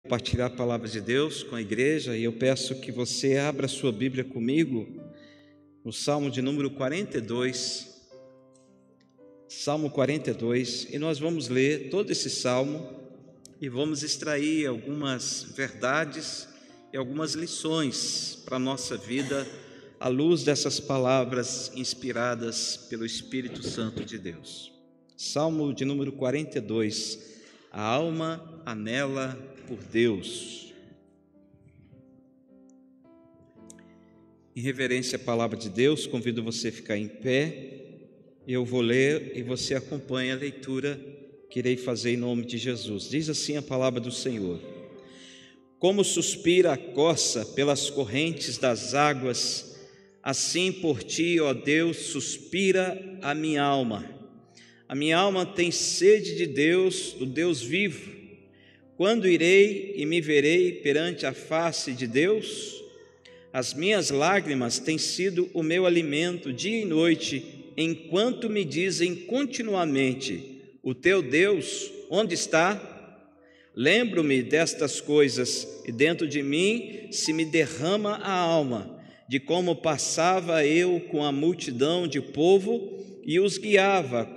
Compartilhar a palavra de Deus com a igreja, e eu peço que você abra sua Bíblia comigo no Salmo de número 42, Salmo 42, e nós vamos ler todo esse Salmo e vamos extrair algumas verdades e algumas lições para a nossa vida à luz dessas palavras inspiradas pelo Espírito Santo de Deus. Salmo de número 42, a alma anela por Deus. Em reverência à palavra de Deus, convido você a ficar em pé. Eu vou ler e você acompanha a leitura que irei fazer em nome de Jesus. Diz assim a palavra do Senhor: Como suspira a corça pelas correntes das águas, assim por ti, ó Deus, suspira a minha alma. A minha alma tem sede de Deus, do Deus vivo. Quando irei e me verei perante a face de Deus? As minhas lágrimas têm sido o meu alimento dia e noite, enquanto me dizem continuamente: o teu Deus, onde está? Lembro-me destas coisas, e dentro de mim se me derrama a alma, de como passava eu com a multidão de povo e os guiava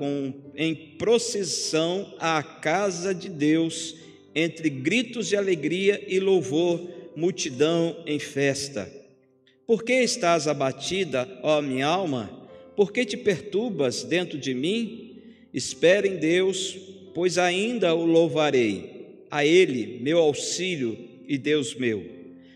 em procissão à casa de Deus, entre gritos de alegria e louvor, multidão em festa. Por que estás abatida, ó minha alma? Por que te perturbas dentro de mim? Espera em Deus, pois ainda o louvarei, a Ele, meu auxílio e Deus meu.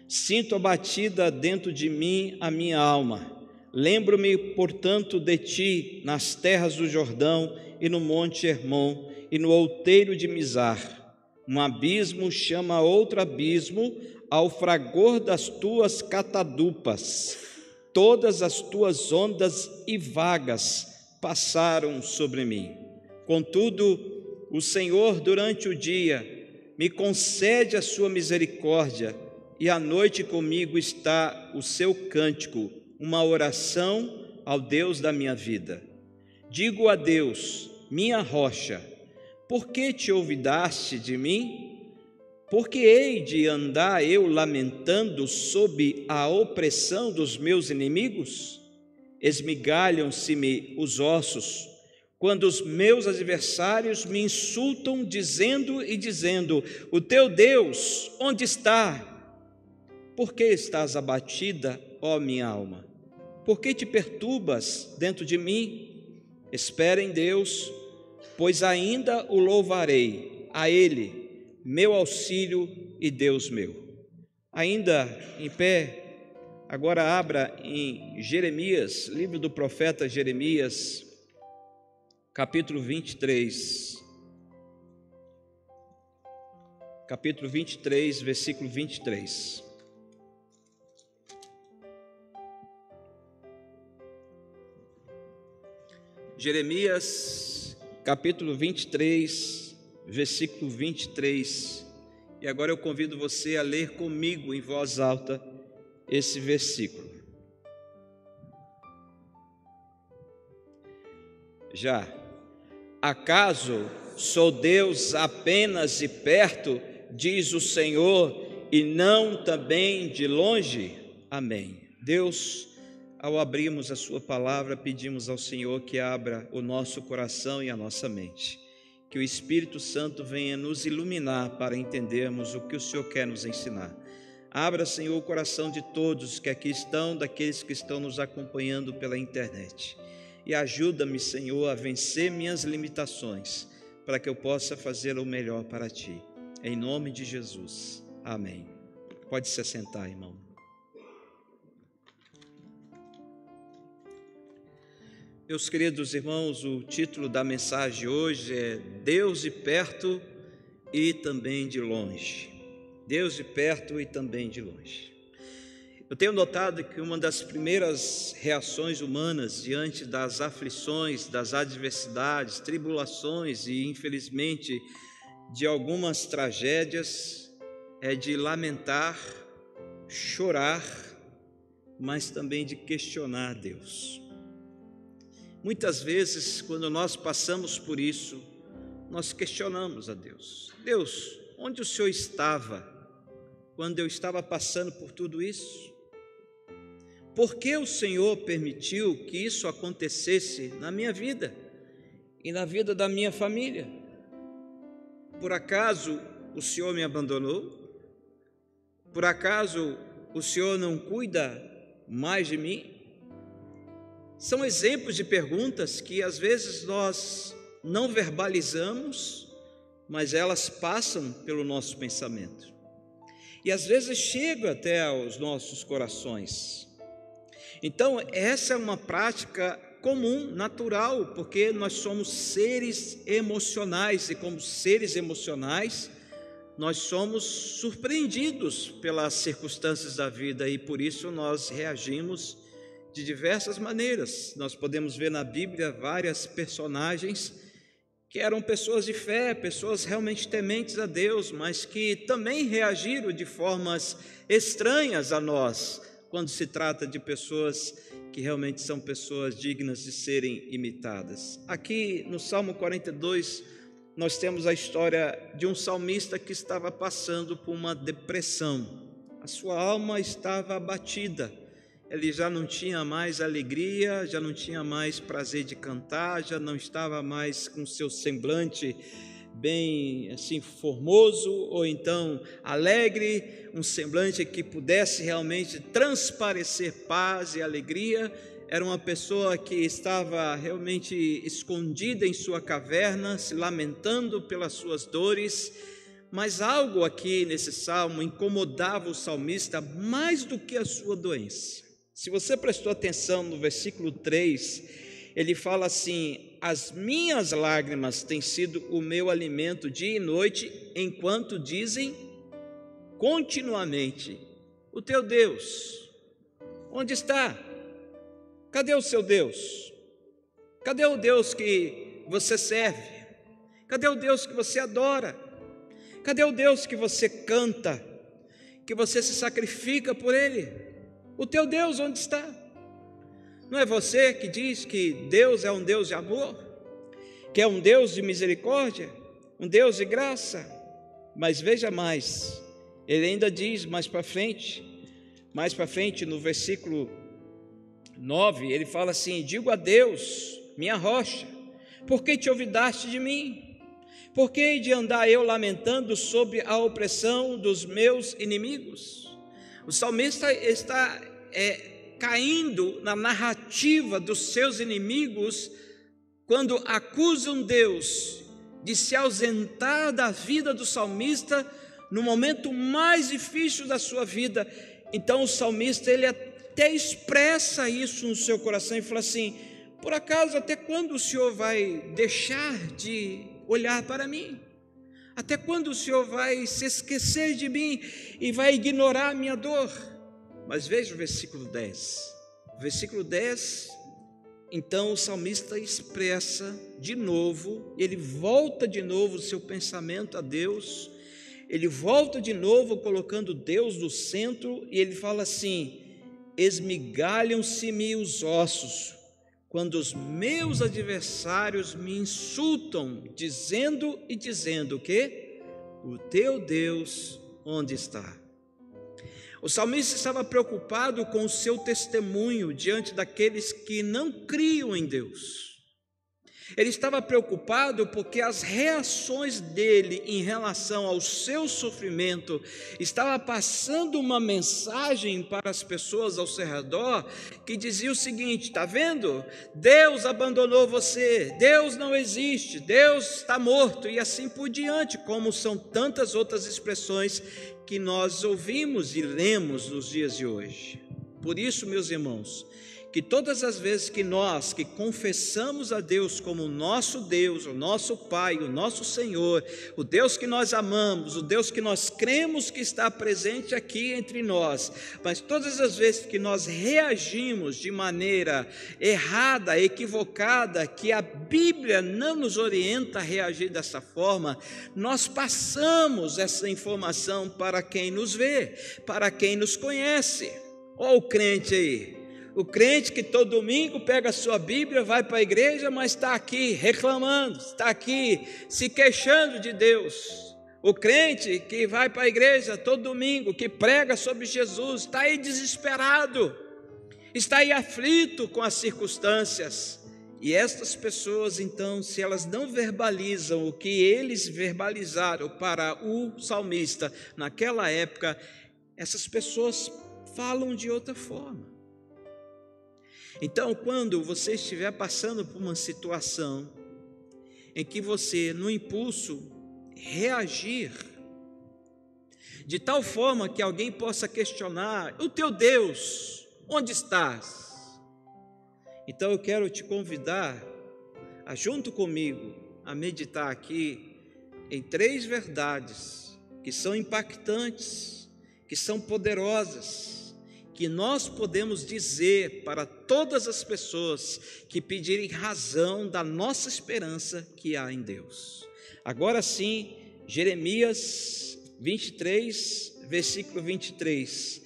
Sinto abatida dentro de mim a minha alma. Lembro-me, portanto, de ti nas terras do Jordão e no monte Hermon e no outeiro de Mizar. Um abismo chama outro abismo ao fragor das tuas catadupas. Todas as tuas ondas e vagas passaram sobre mim. Contudo, o Senhor, durante o dia, me concede a sua misericórdia, e à noite comigo está o seu cântico, uma oração ao Deus da minha vida. Digo a Deus, minha rocha: por que te olvidaste de mim? Por que hei de andar eu lamentando sob a opressão dos meus inimigos? Esmigalham-se-me os ossos, quando os meus adversários me insultam, dizendo: o teu Deus, onde está? Por que estás abatida, ó minha alma? Por que te perturbas dentro de mim? Espera em Deus, pois ainda o louvarei, a Ele, meu auxílio e Deus meu. Ainda em pé, agora abra em Jeremias, livro do profeta Jeremias, capítulo 23. Capítulo 23, versículo 23. Jeremias, capítulo 23, versículo 23. E agora eu convido você a ler comigo em voz alta esse versículo. Já. Acaso sou Deus apenas de perto, diz o Senhor, e não também de longe? Amém. Deus, ao abrirmos a sua palavra, pedimos ao Senhor que abra o nosso coração e a nossa mente, que o Espírito Santo venha nos iluminar para entendermos o que o Senhor quer nos ensinar. Abra, Senhor, o coração de todos que aqui estão, daqueles que estão nos acompanhando pela internet, e ajuda-me, Senhor, a vencer minhas limitações, para que eu possa fazer o melhor para Ti. Em nome de Jesus. Amém. Pode se assentar, irmão. Meus queridos irmãos, o título da mensagem de hoje é Deus de perto e também de longe. Deus de perto e também de longe. Eu tenho notado que uma das primeiras reações humanas diante das aflições, das adversidades, tribulações e, infelizmente, de algumas tragédias é de lamentar, chorar, mas também de questionar Deus. Muitas vezes, quando nós passamos por isso, nós questionamos a Deus. Deus, onde o Senhor estava quando eu estava passando por tudo isso? Por que o Senhor permitiu que isso acontecesse na minha vida e na vida da minha família? Por acaso o Senhor me abandonou? Por acaso o Senhor não cuida mais de mim? São exemplos de perguntas que às vezes nós não verbalizamos, mas elas passam pelo nosso pensamento. E às vezes chegam até aos nossos corações. Então, essa é uma prática comum, natural, porque nós somos seres emocionais, e como seres emocionais, nós somos surpreendidos pelas circunstâncias da vida e por isso nós reagimos de diversas maneiras. Nós podemos ver na Bíblia várias personagens que eram pessoas de fé, pessoas realmente tementes a Deus, mas que também reagiram de formas estranhas a nós, quando se trata de pessoas que realmente são pessoas dignas de serem imitadas. Aqui no Salmo 42, nós temos a história de um salmista que estava passando por uma depressão. A sua alma estava abatida, ele já não tinha mais alegria, já não tinha mais prazer de cantar, já não estava mais com seu semblante bem assim formoso, ou então alegre, um semblante que pudesse realmente transparecer paz e alegria. Era uma pessoa que estava realmente escondida em sua caverna, se lamentando pelas suas dores, mas algo aqui nesse salmo incomodava o salmista mais do que a sua doença. Se você prestou atenção no versículo 3, ele fala assim: as minhas lágrimas têm sido o meu alimento dia e noite, enquanto dizem continuamente: o teu Deus, onde está? Cadê o seu Deus? Cadê o Deus que você serve? Cadê o Deus que você adora? Cadê o Deus que você canta, que você se sacrifica por Ele? O teu Deus onde está? Não é você que diz que Deus é um Deus de amor, que é um Deus de misericórdia, um Deus de graça? Mas veja mais, ele ainda diz mais para frente no versículo 9, ele fala assim: digo a Deus, minha rocha, por que te olvidaste de mim? Por que hei de andar eu lamentando sobre a opressão dos meus inimigos? O salmista está caindo na narrativa dos seus inimigos quando acusam Deus de se ausentar da vida do salmista no momento mais difícil da sua vida. Então o salmista ele até expressa isso no seu coração e fala assim: por acaso até quando o Senhor vai deixar de olhar para mim? Até quando o Senhor vai se esquecer de mim e vai ignorar a minha dor? Mas veja o versículo 10. Versículo 10, então o salmista expressa de novo, ele volta de novo o seu pensamento a Deus, ele volta de novo colocando Deus no centro, e ele fala assim: esmigalham-se-me os ossos, quando os meus adversários me insultam, dizendo o quê? O teu Deus onde está? O salmista estava preocupado com o seu testemunho diante daqueles que não criam em Deus. Ele estava preocupado porque as reações dele em relação ao seu sofrimento estava passando uma mensagem para as pessoas ao seu redor que dizia o seguinte: está vendo? Deus abandonou você, Deus não existe, Deus está morto, e assim por diante, como são tantas outras expressões que nós ouvimos e lemos nos dias de hoje. Por isso, meus irmãos, que todas as vezes que nós que confessamos a Deus como o nosso Deus, o nosso Pai, o nosso Senhor, o Deus que nós amamos, o Deus que nós cremos que está presente aqui entre nós, mas todas as vezes que nós reagimos de maneira errada, equivocada, que a Bíblia não nos orienta a reagir dessa forma, nós passamos essa informação para quem nos vê, para quem nos conhece. Olha o crente aí. O crente que todo domingo pega a sua Bíblia, vai para a igreja, mas está aqui reclamando, está aqui se queixando de Deus. O crente que vai para a igreja todo domingo, que prega sobre Jesus, está aí desesperado, está aí aflito com as circunstâncias. E estas pessoas, então, se elas não verbalizam o que eles verbalizaram para o salmista naquela época, essas pessoas falam de outra forma. Então, quando você estiver passando por uma situação em que você, no impulso, reagir de tal forma que alguém possa questionar: o teu Deus, onde estás? Então eu quero te convidar a, junto comigo, a meditar aqui em 3 verdades que são impactantes, que são poderosas, que nós podemos dizer para todas as pessoas que pedirem razão da nossa esperança que há em Deus. Agora sim, Jeremias 23, versículo 23.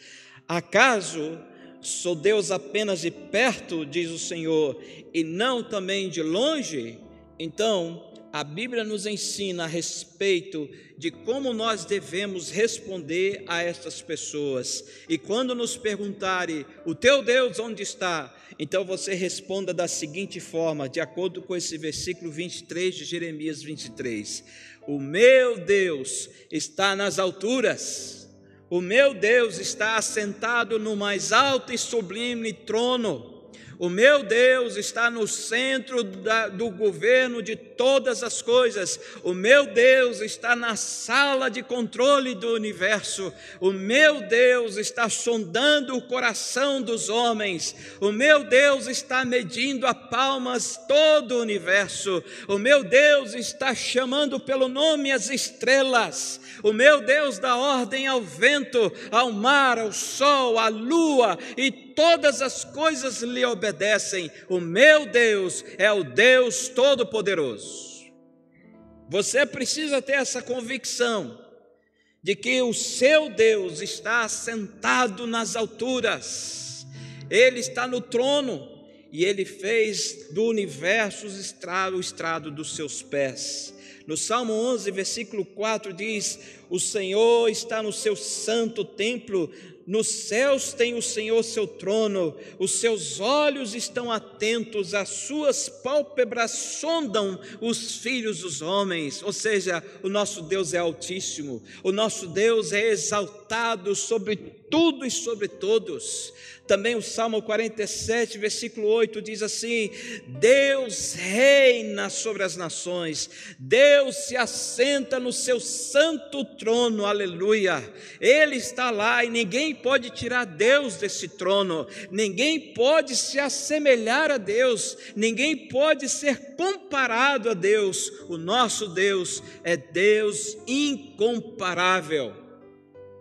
Acaso sou Deus apenas de perto, diz o Senhor, e não também de longe? Então, a Bíblia nos ensina a respeito de como nós devemos responder a estas pessoas. E quando nos perguntarem: o teu Deus onde está? Então você responda da seguinte forma, de acordo com esse versículo 23 de Jeremias 23. O meu Deus está nas alturas. O meu Deus está assentado no mais alto e sublime trono. O meu Deus está no centro do governo de todas as coisas. O meu Deus está na sala de controle do universo. O meu Deus está sondando o coração dos homens. O meu Deus está medindo a palmas todo o universo. O meu Deus está chamando pelo nome as estrelas. O meu Deus dá ordem ao vento, ao mar, ao sol, à lua, e todas as coisas lhe obedecem. O meu Deus é o Deus Todo-Poderoso. Você precisa ter essa convicção de que o seu Deus está assentado nas alturas. Ele está no trono e Ele fez do universo o estrado dos seus pés. No Salmo 11, versículo 4 diz: o Senhor está no seu santo templo, nos céus tem o Senhor seu trono, os seus olhos estão atentos, as suas pálpebras sondam os filhos dos homens. Ou seja, o nosso Deus é altíssimo, o nosso Deus é exaltado sobre tudo e sobre todos. Também o Salmo 47, versículo 8 diz assim: Deus reina sobre as nações, Deus se assenta no seu santo trono, aleluia. Ele está lá e ninguém pode tirar Deus desse trono, ninguém pode se assemelhar a Deus, ninguém pode ser comparado a Deus. O nosso Deus é Deus incomparável.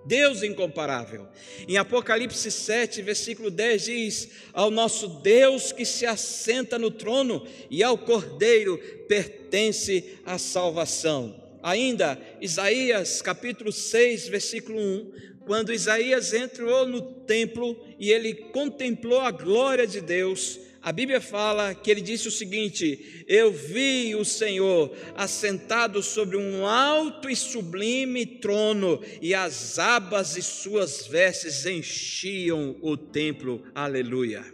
Deus incomparável. Em Apocalipse 7, versículo 10 diz: ao nosso Deus que se assenta no trono e ao Cordeiro pertence a salvação. Ainda, Isaías capítulo 6, versículo 1, quando Isaías entrou no templo e ele contemplou a glória de Deus, a Bíblia fala que ele disse o seguinte: eu vi o Senhor assentado sobre um alto e sublime trono, e as abas de suas vestes enchiam o templo, aleluia.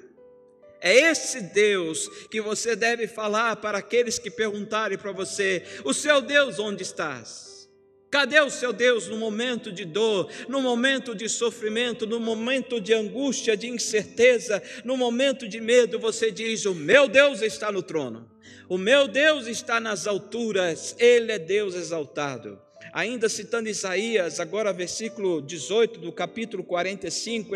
É esse Deus que você deve falar para aqueles que perguntarem para você: o seu Deus onde estás? Cadê o seu Deus no momento de dor, no momento de sofrimento, no momento de angústia, de incerteza, no momento de medo? Você diz: o meu Deus está no trono, o meu Deus está nas alturas, Ele é Deus exaltado. Ainda citando Isaías, agora versículo 18 do capítulo 45,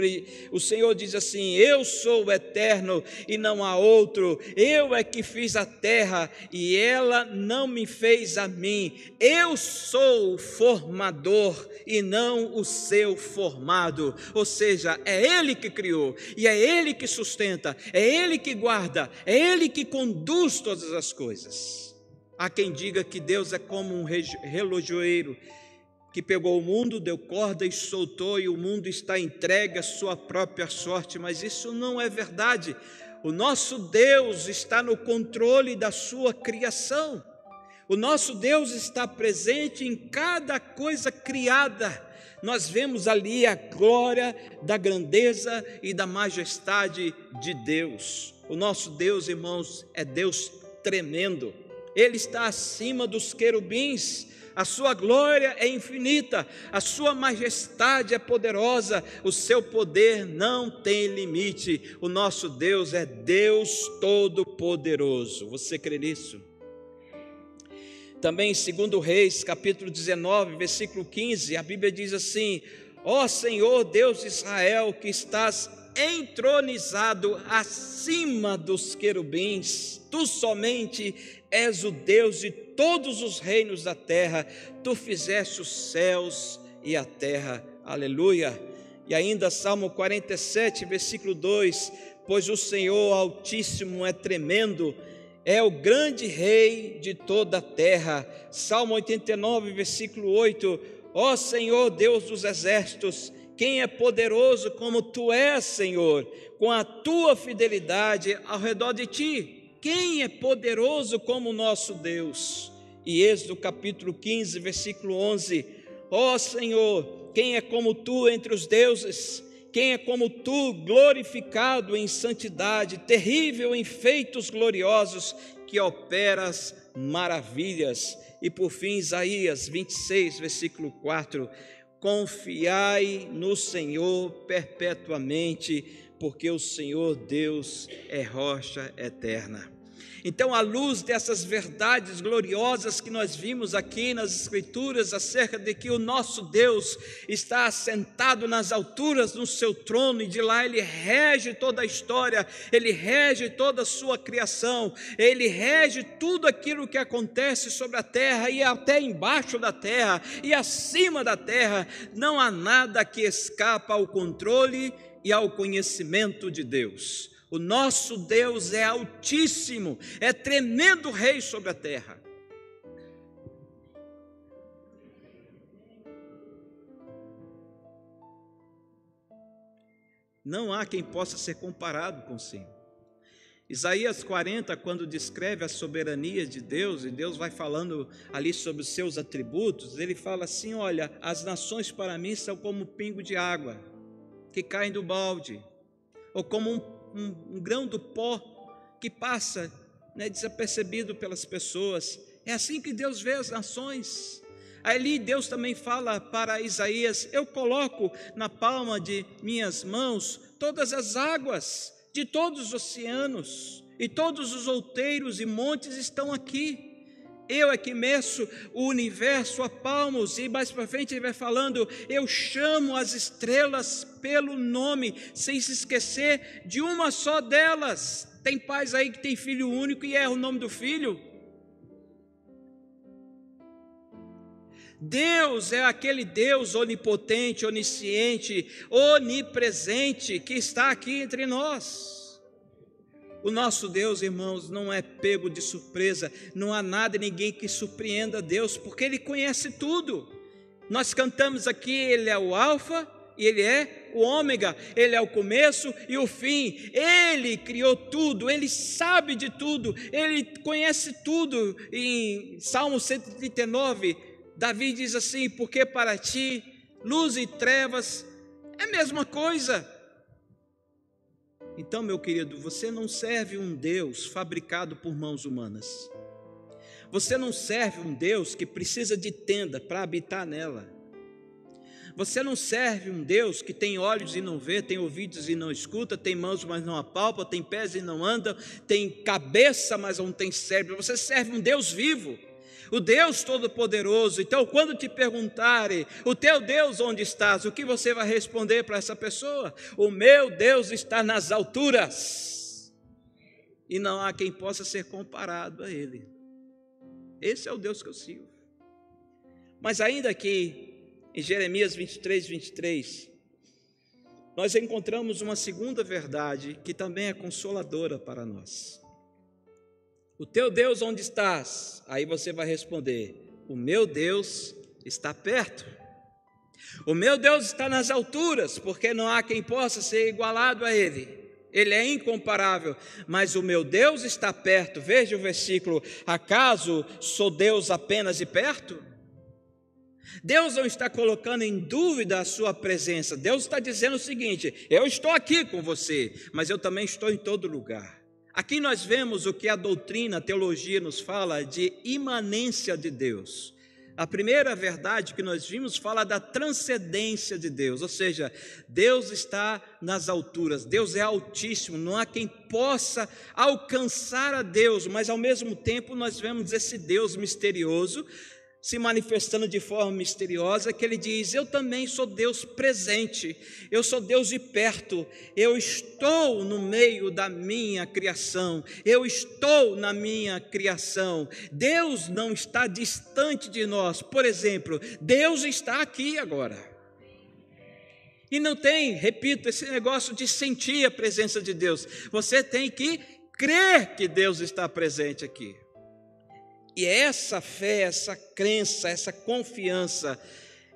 o Senhor diz assim: eu sou o eterno e não há outro, eu é que fiz a terra e ela não me fez a mim, eu sou o formador e não o seu formado. Ou seja, é Ele que criou e é Ele que sustenta, é Ele que guarda, é Ele que conduz todas as coisas. Há quem diga que Deus é como um relojoeiro que pegou o mundo, deu corda e soltou, e o mundo está entregue à sua própria sorte, mas isso não é verdade. O nosso Deus está no controle da sua criação. O nosso Deus está presente em cada coisa criada. Nós vemos ali a glória da grandeza e da majestade de Deus. O nosso Deus, irmãos, é Deus tremendo. Ele está acima dos querubins. A sua glória é infinita, a sua majestade é poderosa, o seu poder não tem limite. O nosso Deus é Deus Todo-Poderoso. Você crê nisso? Também em 2 Reis, capítulo 19, versículo 15, a Bíblia diz assim: ó Senhor Deus de Israel, que estás entronizado acima dos querubins, tu somente és o Deus de todos os reinos da terra, tu fizeste os céus e a terra, aleluia. E ainda Salmo 47, versículo 2, pois o Senhor Altíssimo é tremendo, é o grande rei de toda a terra. Salmo 89, versículo 8, ó Senhor Deus dos exércitos, quem é poderoso como tu és, Senhor, com a tua fidelidade ao redor de ti? Quem é poderoso como o nosso Deus? E Êxodo capítulo 15, versículo 11, ó Senhor, quem é como tu entre os deuses? Quem é como tu, glorificado em santidade, terrível em feitos gloriosos, que operas maravilhas? E por fim, Isaías 26, versículo 4, confiai no Senhor perpetuamente, porque o Senhor Deus é rocha eterna. Então, à luz dessas verdades gloriosas que nós vimos aqui nas Escrituras, acerca de que o nosso Deus está assentado nas alturas no seu trono, e de lá Ele rege toda a história, Ele rege toda a sua criação, Ele rege tudo aquilo que acontece sobre a terra e até embaixo da terra e acima da terra. Não há nada que escapa ao controle e ao conhecimento de Deus. O nosso Deus é altíssimo, é tremendo rei sobre a terra. Não há quem possa ser comparado com o Senhor. Isaías 40, quando descreve a soberania de Deus, e Deus vai falando ali sobre os seus atributos, ele fala assim: olha, as nações para mim são como um pingo de água que caem do balde, ou como um grão do pó que passa, desapercebido pelas pessoas. É assim que Deus vê as nações. Ali Deus também fala para Isaías: eu coloco na palma de minhas mãos todas as águas de todos os oceanos, e todos os outeiros e montes estão aqui. Eu é que meço o universo a palmos. E mais para frente ele vai falando: eu chamo as estrelas pelo nome, sem se esquecer de uma só delas. Tem pais aí que tem filho único e erra o nome do filho. Deus é aquele Deus onipotente, onisciente, onipresente, que está aqui entre nós. O nosso Deus, irmãos, não é pego de surpresa. Não há nada e ninguém que surpreenda Deus, porque Ele conhece tudo. Nós cantamos aqui: Ele é o alfa e Ele é o ômega, Ele é o começo e o fim. Ele criou tudo, Ele sabe de tudo, Ele conhece tudo. Em Salmo 139, Davi diz assim: porque para ti luz e trevas é a mesma coisa. Então, meu querido, você não serve um Deus fabricado por mãos humanas. Você não serve um Deus que precisa de tenda para habitar nela. Você não serve um Deus que tem olhos e não vê, tem ouvidos e não escuta, tem mãos, mas não apalpa, tem pés e não anda, tem cabeça, mas não tem cérebro. Você serve um Deus vivo, o Deus Todo-Poderoso. Então, quando te perguntarem: o teu Deus onde estás? O que você vai responder para essa pessoa? O meu Deus está nas alturas, e não há quem possa ser comparado a Ele. Esse é o Deus que eu sigo. Mas ainda aqui, em Jeremias 23, 23, nós encontramos uma segunda verdade que também é consoladora para nós. O teu Deus onde estás? Aí você vai responder: o meu Deus está perto. O meu Deus está nas alturas, porque não há quem possa ser igualado a Ele. Ele é incomparável, mas o meu Deus está perto. Veja o versículo: acaso sou Deus apenas de perto? Deus não está colocando em dúvida a sua presença. Deus está dizendo o seguinte: eu estou aqui com você, mas eu também estou em todo lugar. Aqui nós vemos o que a doutrina, a teologia nos fala de imanência de Deus. A primeira verdade que nós vimos fala da transcendência de Deus, ou seja, Deus está nas alturas, Deus é altíssimo, não há quem possa alcançar a Deus, mas ao mesmo tempo nós vemos esse Deus misterioso se manifestando de forma misteriosa, que ele diz: eu também sou Deus presente, eu sou Deus de perto, eu estou no meio da minha criação, eu estou na minha criação. Deus não está distante de nós. Por exemplo, Deus está aqui agora. E não tem, repito, esse negócio de sentir a presença de Deus. Você tem que crer que Deus está presente aqui. E essa fé, essa crença, essa confiança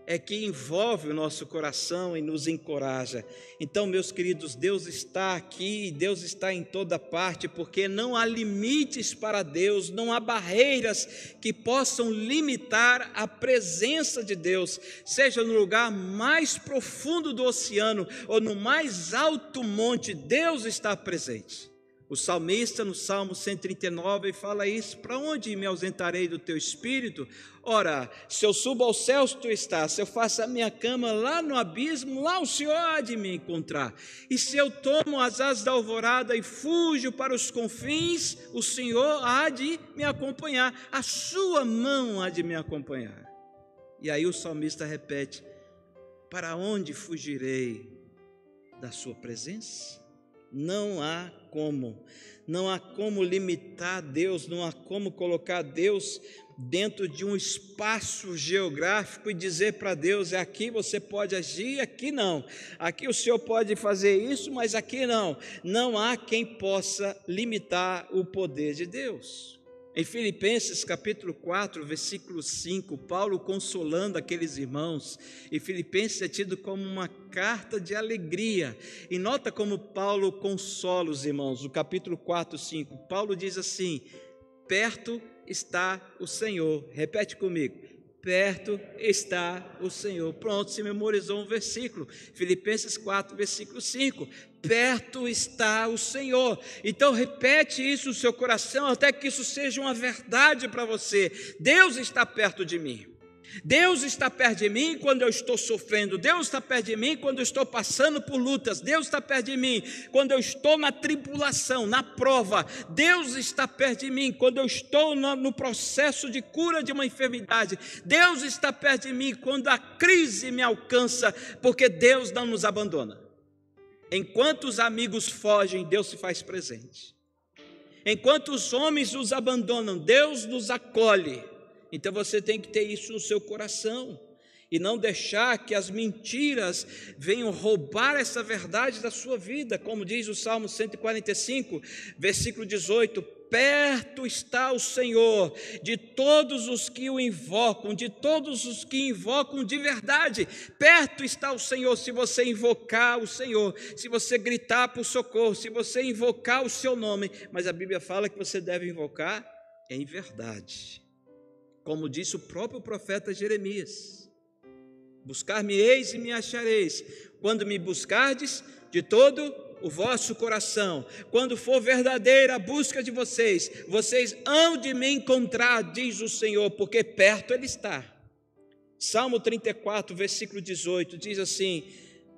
é que envolve o nosso coração e nos encoraja. Então, meus queridos, Deus está aqui, Deus está em toda parte, porque não há limites para Deus, não há barreiras que possam limitar a presença de Deus, seja no lugar mais profundo do oceano ou no mais alto monte, Deus está presente. O salmista, no Salmo 139, fala isso: para onde me ausentarei do teu espírito? Ora, se eu subo aos céus, tu estás, se eu faço a minha cama lá no abismo, lá o Senhor há de me encontrar. E se eu tomo as asas da alvorada e fujo para os confins, o Senhor há de me acompanhar, a sua mão há de me acompanhar. E aí o salmista repete: para onde fugirei da sua presença? Não há como limitar Deus, não há como colocar Deus dentro de um espaço geográfico e dizer para Deus: é aqui você pode agir, aqui não, aqui o Senhor pode fazer isso, mas aqui não. Não há quem possa limitar o poder de Deus. Em Filipenses capítulo 4, versículo 5, Paulo consolando aqueles irmãos, e Filipenses é tido como uma carta de alegria, e nota como Paulo consola os irmãos. No capítulo 4, 5, Paulo diz assim: perto está o Senhor. Repete comigo: perto está o Senhor. Pronto, se memorizou um versículo. Filipenses 4, versículo 5. Perto está o Senhor. Então repete isso no seu coração, até que isso seja uma verdade para você. Deus está perto de mim. Deus está perto de mim quando eu estou sofrendo. Deus está perto de mim quando eu estou passando por lutas. Deus está perto de mim quando eu estou na tribulação, na prova. Deus está perto de mim quando eu estou no processo de cura de uma enfermidade. Deus está perto de mim quando a crise me alcança, porque Deus não nos abandona. Enquanto os amigos fogem, Deus se faz presente. Enquanto os homens nos abandonam, Deus nos acolhe. Então você tem que ter isso no seu coração e não deixar que as mentiras venham roubar essa verdade da sua vida. Como diz o Salmo 145, versículo 18: perto está o Senhor de todos os que o invocam, de todos os que invocam de verdade. Perto está o Senhor se você invocar o Senhor, se você gritar por socorro, se você invocar o seu nome. Mas a Bíblia fala que você deve invocar em verdade. Como disse o próprio profeta Jeremias: buscar-me-eis e me achareis, quando me buscardes de todo o vosso coração. Quando for verdadeira a busca de vocês, vocês hão de me encontrar, diz o Senhor, porque perto Ele está. Salmo 34, versículo 18, diz assim: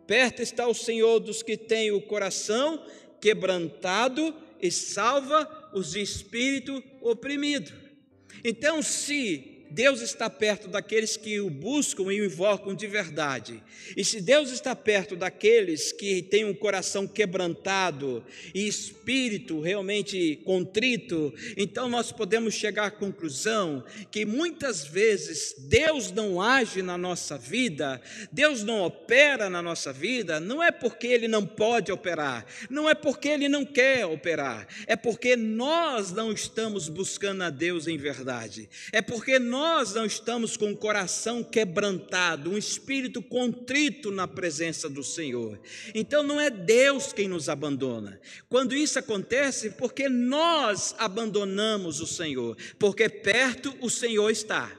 perto está o Senhor dos que têm o coração quebrantado e salva os de espírito oprimido. Então, se Deus está perto daqueles que o buscam e o invocam de verdade, e se Deus está perto daqueles que têm um coração quebrantado e espírito realmente contrito, então nós podemos chegar à conclusão que muitas vezes Deus não age na nossa vida, Deus não opera na nossa vida, não é porque Ele não pode operar, não é porque Ele não quer operar, é porque nós não estamos buscando a Deus em verdade, é porque nós nós não estamos com o coração quebrantado, um espírito contrito na presença do Senhor. Então não é Deus quem nos abandona. Quando isso acontece, porque nós abandonamos o Senhor, porque perto o Senhor está.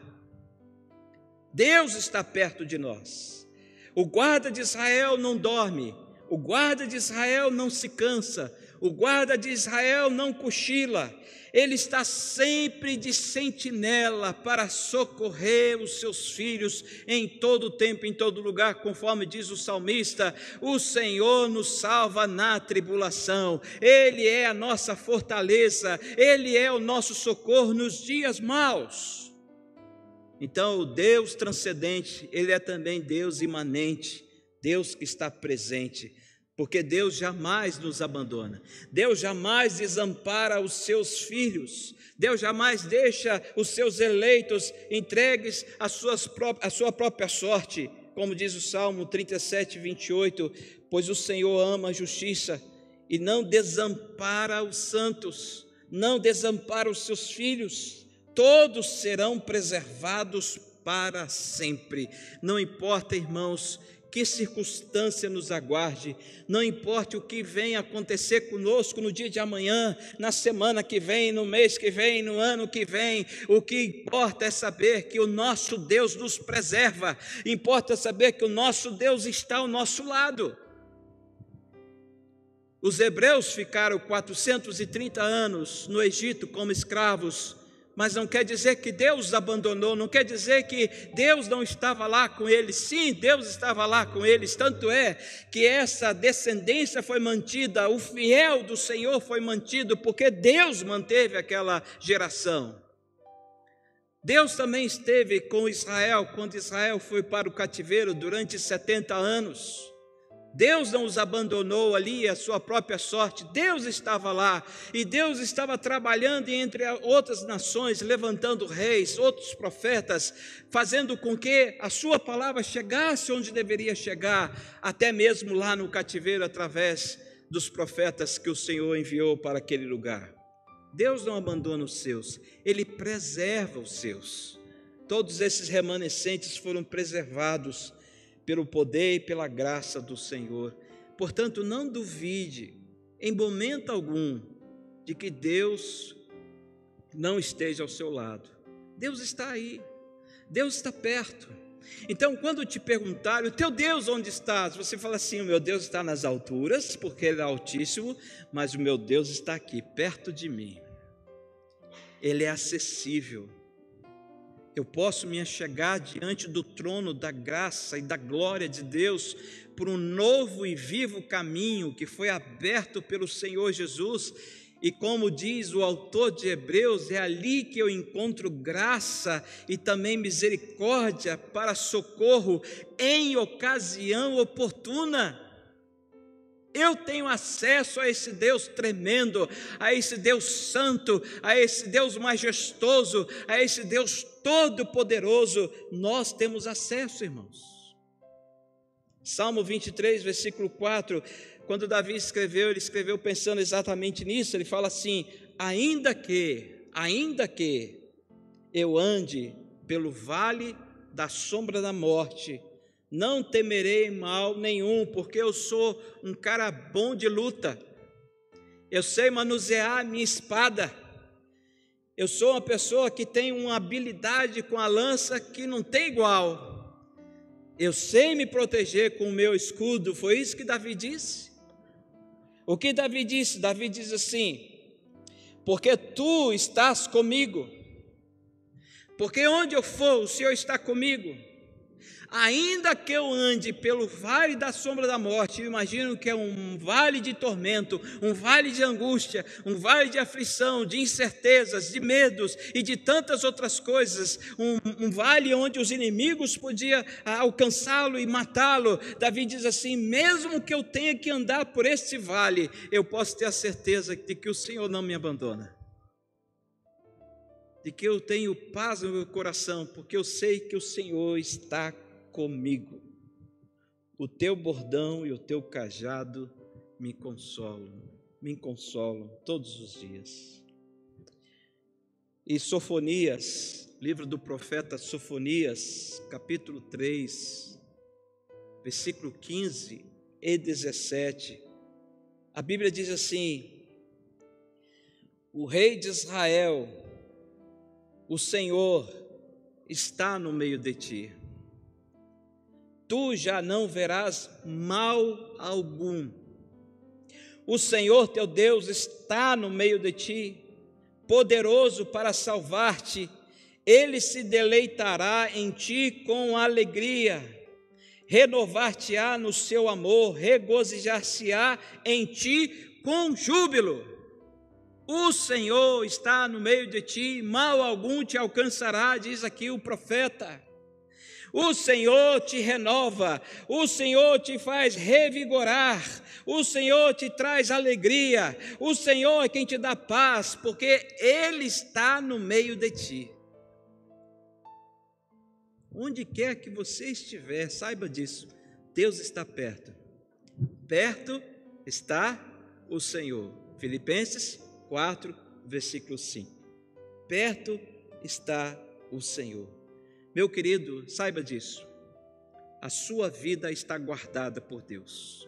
Deus está perto de nós. O guarda de Israel não dorme, o guarda de Israel não se cansa, o guarda de Israel não cochila. Ele está sempre de sentinela para socorrer os seus filhos em todo tempo, em todo lugar, conforme diz o salmista: o Senhor nos salva na tribulação, Ele é a nossa fortaleza, Ele é o nosso socorro nos dias maus. Então, o Deus transcendente, Ele é também Deus imanente, Deus que está presente, porque Deus jamais nos abandona, Deus jamais desampara os seus filhos, Deus jamais deixa os seus eleitos entregues à sua própria sorte, como diz o Salmo 37, 28, pois o Senhor ama a justiça e não desampara os santos, não desampara os seus filhos, todos serão preservados para sempre. Não importa, irmãos, que circunstância nos aguarde, não importa o que venha acontecer conosco no dia de amanhã, na semana que vem, no mês que vem, no ano que vem, o que importa é saber que o nosso Deus nos preserva, importa saber que o nosso Deus está ao nosso lado. Os hebreus ficaram 430 anos no Egito como escravos, mas não quer dizer que Deus os abandonou, não quer dizer que Deus não estava lá com eles. Sim, Deus estava lá com eles, tanto é que essa descendência foi mantida, o fiel do Senhor foi mantido, porque Deus manteve aquela geração. Deus também esteve com Israel, quando Israel foi para o cativeiro durante 70 anos. Deus não os abandonou ali à sua própria sorte, Deus estava lá, e Deus estava trabalhando entre outras nações, levantando reis, outros profetas, fazendo com que a sua palavra chegasse onde deveria chegar, até mesmo lá no cativeiro, através dos profetas que o Senhor enviou para aquele lugar. Deus não abandona os seus, Ele preserva os seus. Todos esses remanescentes foram preservados pelo poder e pela graça do Senhor. Portanto, não duvide, em momento algum, de que Deus não esteja ao seu lado. Deus está aí, Deus está perto. Então, quando te perguntarem, o teu Deus onde está? Você fala assim: o meu Deus está nas alturas, porque Ele é altíssimo, mas o meu Deus está aqui, perto de mim. Ele é acessível. Eu posso me achegar diante do trono da graça e da glória de Deus por um novo e vivo caminho que foi aberto pelo Senhor Jesus. E como diz o autor de Hebreus, é ali que eu encontro graça e também misericórdia para socorro em ocasião oportuna. Eu tenho acesso a esse Deus tremendo, a esse Deus santo, a esse Deus majestoso, a esse Deus todo-poderoso. Nós temos acesso, irmãos. Salmo 23, versículo 4, quando Davi escreveu, ele escreveu pensando exatamente nisso. Ele fala assim: ainda que eu ande pelo vale da sombra da morte, não temerei mal nenhum, porque eu sou um cara bom de luta, eu sei manusear a minha espada, eu sou uma pessoa que tem uma habilidade com a lança que não tem igual, eu sei me proteger com o meu escudo. Foi isso que Davi disse. O que Davi disse? Davi diz assim: porque tu estás comigo, porque onde eu for, o Senhor está comigo. Ainda que eu ande pelo vale da sombra da morte, eu imagino que é um vale de tormento, um vale de angústia, um vale de aflição, de incertezas, de medos e de tantas outras coisas, um vale onde os inimigos podiam alcançá-lo e matá-lo. Davi diz assim: mesmo que eu tenha que andar por este vale, eu posso ter a certeza de que o Senhor não me abandona, de que eu tenho paz no meu coração, porque eu sei que o Senhor está comigo. O teu bordão e o teu cajado me consolam todos os dias. E Sofonias, livro do profeta Sofonias, capítulo 3, versículo 15 e 17, a Bíblia diz assim: o rei de Israel, o Senhor, está no meio de ti. Tu já não verás mal algum. O Senhor teu Deus está no meio de ti, poderoso para salvar-te. Ele se deleitará em ti com alegria, renovar-te-á no seu amor, regozijar-se-á em ti com júbilo. O Senhor está no meio de ti, mal algum te alcançará, diz aqui o profeta. O Senhor te renova, o Senhor te faz revigorar, o Senhor te traz alegria, o Senhor é quem te dá paz, porque Ele está no meio de ti. Onde quer que você estiver, saiba disso, Deus está perto. Perto está o Senhor. Filipenses 4, versículo 5. Perto está o Senhor. Meu querido, saiba disso. A sua vida está guardada por Deus.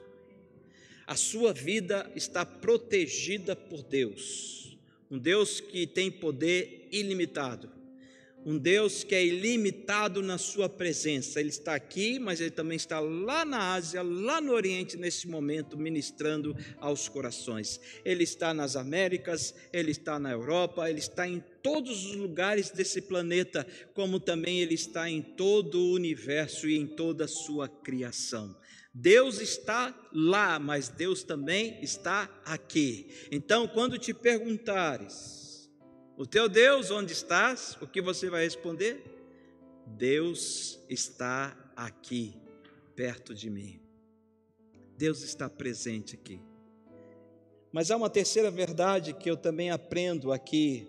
A sua vida está protegida por Deus. Um Deus que tem poder ilimitado. Um Deus que é ilimitado na sua presença. Ele está aqui, mas Ele também está lá na Ásia, lá no Oriente, nesse momento, ministrando aos corações. Ele está nas Américas, Ele está na Europa, Ele está em todos os lugares desse planeta, como também Ele está em todo o universo e em toda a sua criação. Deus está lá, mas Deus também está aqui. Então, quando te perguntares, o teu Deus, onde estás? O que você vai responder? Deus está aqui, perto de mim. Deus está presente aqui. Mas há uma terceira verdade que eu também aprendo aqui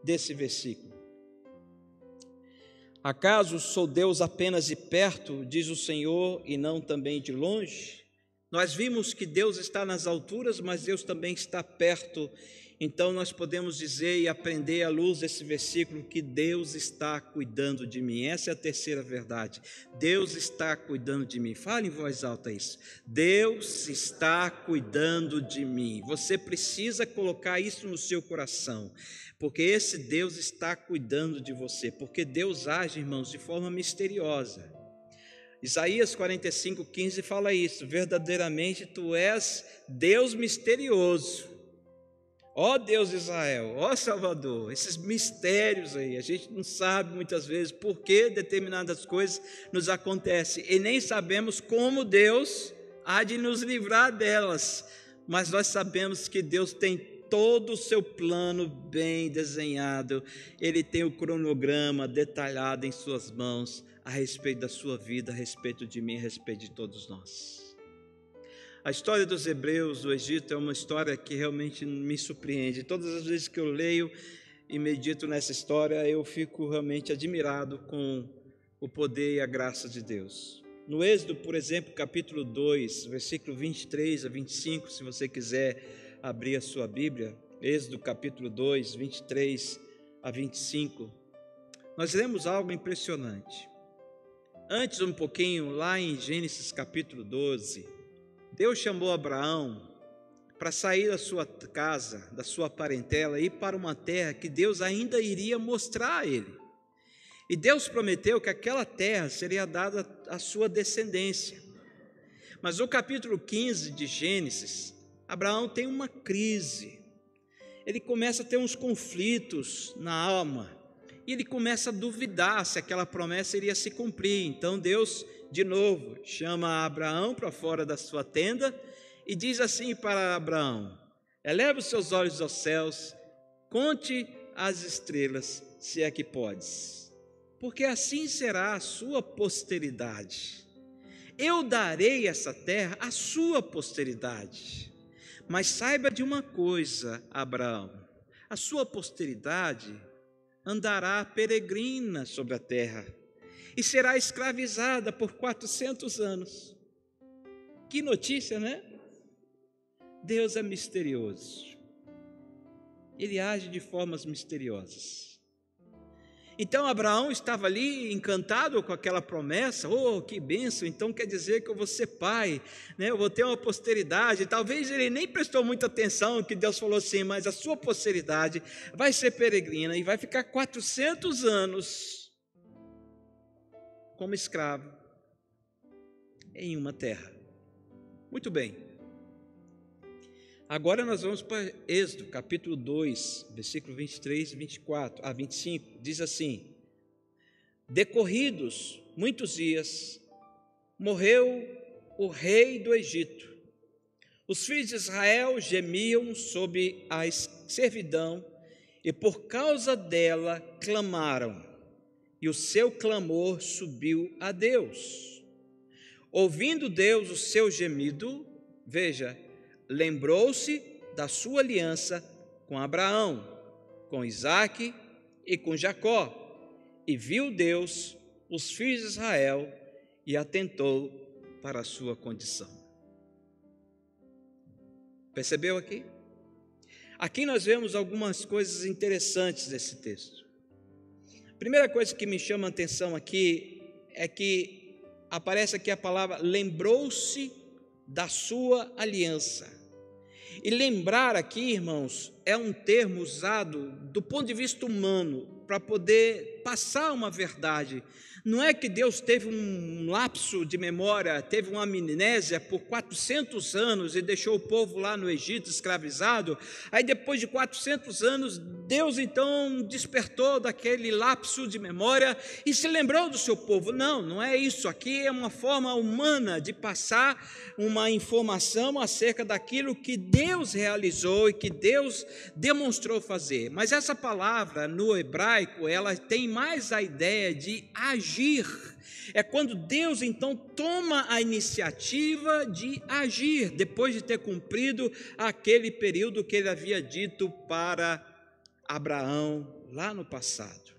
desse versículo. Acaso sou Deus apenas de perto, diz o Senhor, e não também de longe? Nós vimos que Deus está nas alturas, mas Deus também está perto. Então nós podemos dizer e aprender à luz desse versículo que Deus está cuidando de mim. Essa é a terceira verdade. Deus está cuidando de mim. Fale em voz alta isso. Deus está cuidando de mim. Você precisa colocar isso no seu coração, porque esse Deus está cuidando de você, porque Deus age, irmãos, de forma misteriosa. Isaías 45:15 fala isso: verdadeiramente tu és Deus misterioso. Ó Deus de Israel, ó Salvador, esses mistérios aí, a gente não sabe muitas vezes por que determinadas coisas nos acontecem e nem sabemos como Deus há de nos livrar delas, mas nós sabemos que Deus tem todo o seu plano bem desenhado, Ele tem o cronograma detalhado em suas mãos a respeito da sua vida, a respeito de mim, a respeito de todos nós. A história dos hebreus do Egito é uma história que realmente me surpreende. Todas as vezes que eu leio e medito nessa história, eu fico realmente admirado com o poder e a graça de Deus. No Êxodo, por exemplo, capítulo 2, versículo 23 a 25, se você quiser abrir a sua Bíblia, Êxodo capítulo 2, 23 a 25, nós lemos algo impressionante. Antes um pouquinho, lá em Gênesis capítulo 12, Deus chamou Abraão para sair da sua casa, da sua parentela, e ir para uma terra que Deus ainda iria mostrar a ele. E Deus prometeu que aquela terra seria dada à sua descendência. Mas no capítulo 15 de Gênesis, Abraão tem uma crise. Ele começa a ter uns conflitos na alma. E ele começa a duvidar se aquela promessa iria se cumprir. Então Deus, de novo, chama Abraão para fora da sua tenda e diz assim para Abraão: eleva os seus olhos aos céus, conte as estrelas, se é que podes, porque assim será a sua posteridade. Eu darei essa terra à sua posteridade. Mas saiba de uma coisa, Abraão: a sua posteridade andará peregrina sobre a terra e será escravizada por 400 anos. Que notícia, né? Deus é misterioso. Ele age de formas misteriosas. Então Abraão estava ali encantado com aquela promessa. Oh, que bênção, então quer dizer que eu vou ser pai, né? Eu vou ter uma posteridade. Talvez ele nem prestou muita atenção que Deus falou assim, mas a sua posteridade vai ser peregrina e vai ficar 400 anos como escravo em uma terra. Muito bem. Agora nós vamos para Êxodo, capítulo 2, versículo 23 e 24 a 25. Diz assim: decorridos muitos dias, morreu o rei do Egito. Os filhos de Israel gemiam sob a servidão e por causa dela clamaram, e o seu clamor subiu a Deus. Ouvindo Deus o seu gemido, veja, lembrou-se da sua aliança com Abraão, com Isaque e com Jacó, e viu Deus os filhos de Israel e atentou para a sua condição. Percebeu aqui? Aqui nós vemos algumas coisas interessantes desse texto. A primeira coisa que me chama a atenção aqui é que aparece aqui a palavra lembrou-se da sua aliança. E lembrar aqui, irmãos, é um termo usado do ponto de vista humano para poder passar uma verdade. Não é que Deus teve um lapso de memória, teve uma amnésia por 400 anos e deixou o povo lá no Egito escravizado. Aí depois de 400 anos, Deus então despertou daquele lapso de memória e se lembrou do seu povo. Não, não é isso. Aqui é uma forma humana de passar uma informação acerca daquilo que Deus realizou e que Deus demonstrou fazer. Mas essa palavra no hebraico, ela tem mais a ideia de agir. É quando Deus então toma a iniciativa de agir, depois de ter cumprido aquele período que ele havia dito para Abraão lá no passado.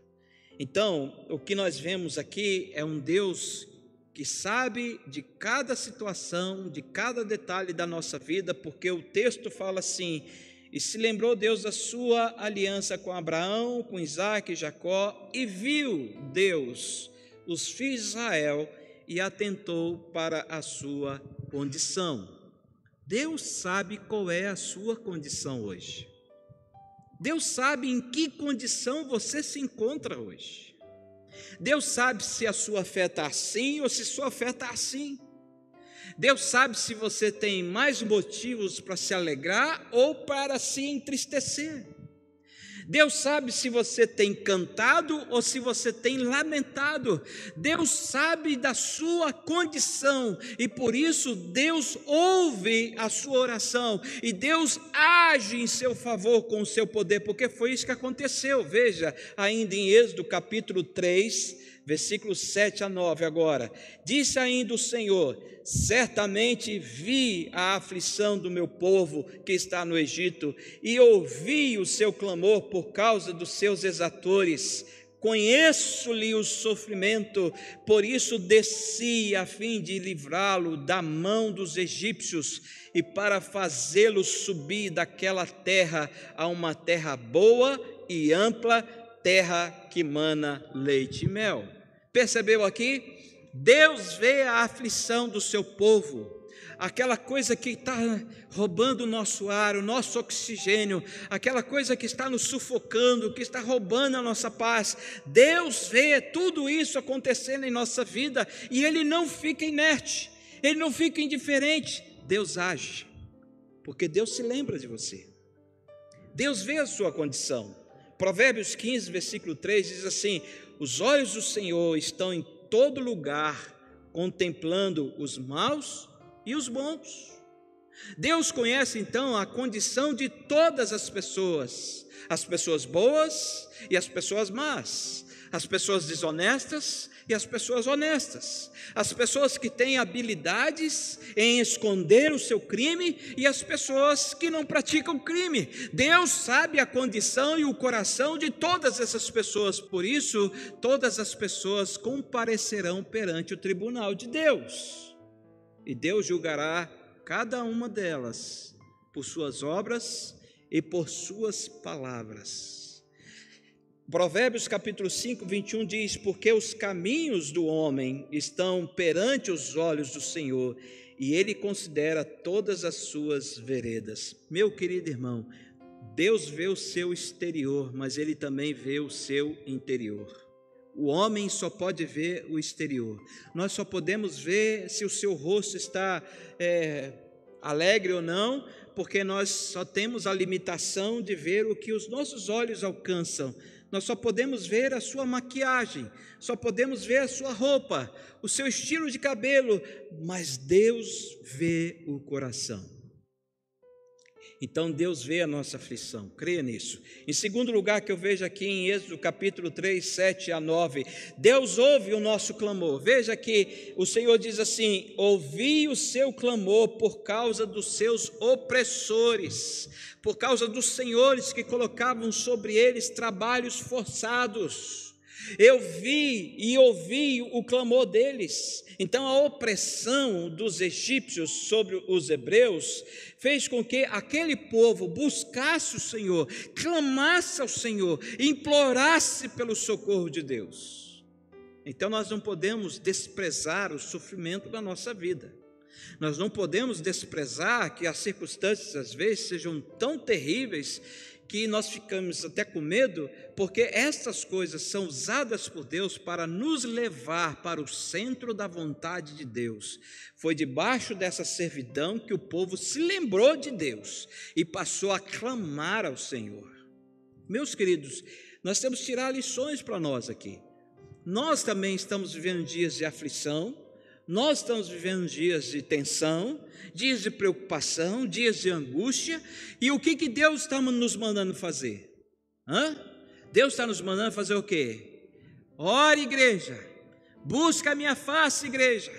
Então, o que nós vemos aqui é um Deus que sabe de cada situação, de cada detalhe da nossa vida, porque o texto fala assim: e se lembrou Deus da sua aliança com Abraão, com Isaque e Jacó, e viu Deus os filhos de Israel e atentou para a sua condição. Deus sabe qual é a sua condição hoje. Deus sabe em que condição você se encontra hoje. Deus sabe se a sua fé está assim ou se sua fé está assim. Deus sabe se você tem mais motivos para se alegrar ou para se entristecer. Deus sabe se você tem cantado ou se você tem lamentado. Deus sabe da sua condição e por isso Deus ouve a sua oração e Deus age em seu favor com o seu poder, porque foi isso que aconteceu. Veja, ainda em Êxodo capítulo 3, versículos 7 a 9 agora. Disse ainda o Senhor: certamente vi a aflição do meu povo que está no Egito e ouvi o seu clamor por causa dos seus exatores. Conheço-lhe o sofrimento, por isso desci a fim de livrá-lo da mão dos egípcios e para fazê-lo subir daquela terra a uma terra boa e ampla, terra que mana leite e mel. Percebeu aqui? Deus vê a aflição do seu povo, aquela coisa que está roubando o nosso ar, o nosso oxigênio, aquela coisa que está nos sufocando, que está roubando a nossa paz. Deus vê tudo isso acontecendo em nossa vida e Ele não fica inerte, Ele não fica indiferente. Deus age, porque Deus se lembra de você. Deus vê a sua condição. Provérbios 15, versículo 3 diz assim: os olhos do Senhor estão em todo lugar, contemplando os maus e os bons. Deus conhece então a condição de todas as pessoas boas e as pessoas más, as pessoas desonestas e as pessoas honestas, as pessoas que têm habilidades em esconder o seu crime e as pessoas que não praticam crime. Deus sabe a condição e o coração de todas essas pessoas, por isso todas as pessoas comparecerão perante o tribunal de Deus, e Deus julgará cada uma delas por suas obras e por suas palavras. Provérbios capítulo 5, 21 diz: porque os caminhos do homem estão perante os olhos do Senhor, e Ele considera todas as suas veredas. Meu querido irmão, Deus vê o seu exterior, mas Ele também vê o seu interior. O homem só pode ver o exterior. Nós só podemos ver se o seu rosto está alegre ou não, porque nós só temos a limitação de ver o que os nossos olhos alcançam. Nós só podemos ver a sua maquiagem, só podemos ver a sua roupa, o seu estilo de cabelo, mas Deus vê o coração. Então Deus vê a nossa aflição, creia nisso. Em segundo lugar, que eu vejo aqui em Êxodo capítulo 3, 7 a 9, Deus ouve o nosso clamor. Veja que o Senhor diz assim: ouvi o seu clamor por causa dos seus opressores, por causa dos senhores que colocavam sobre eles trabalhos forçados. Eu vi e ouvi o clamor deles. Então a opressão dos egípcios sobre os hebreus fez com que aquele povo buscasse o Senhor, clamasse ao Senhor, implorasse pelo socorro de Deus. Então nós não podemos desprezar o sofrimento da nossa vida. Nós não podemos desprezar que as circunstâncias às vezes sejam tão terríveis que nós ficamos até com medo, porque essas coisas são usadas por Deus para nos levar para o centro da vontade de Deus. Foi debaixo dessa servidão que o povo se lembrou de Deus e passou a clamar ao Senhor. Meus queridos, nós temos que tirar lições para nós aqui. Nós também estamos vivendo dias de aflição, nós estamos vivendo dias de tensão, dias de preocupação, dias de angústia. E o que Deus está nos mandando fazer? Deus está nos mandando fazer o quê? Ore, igreja, busca a minha face, igreja,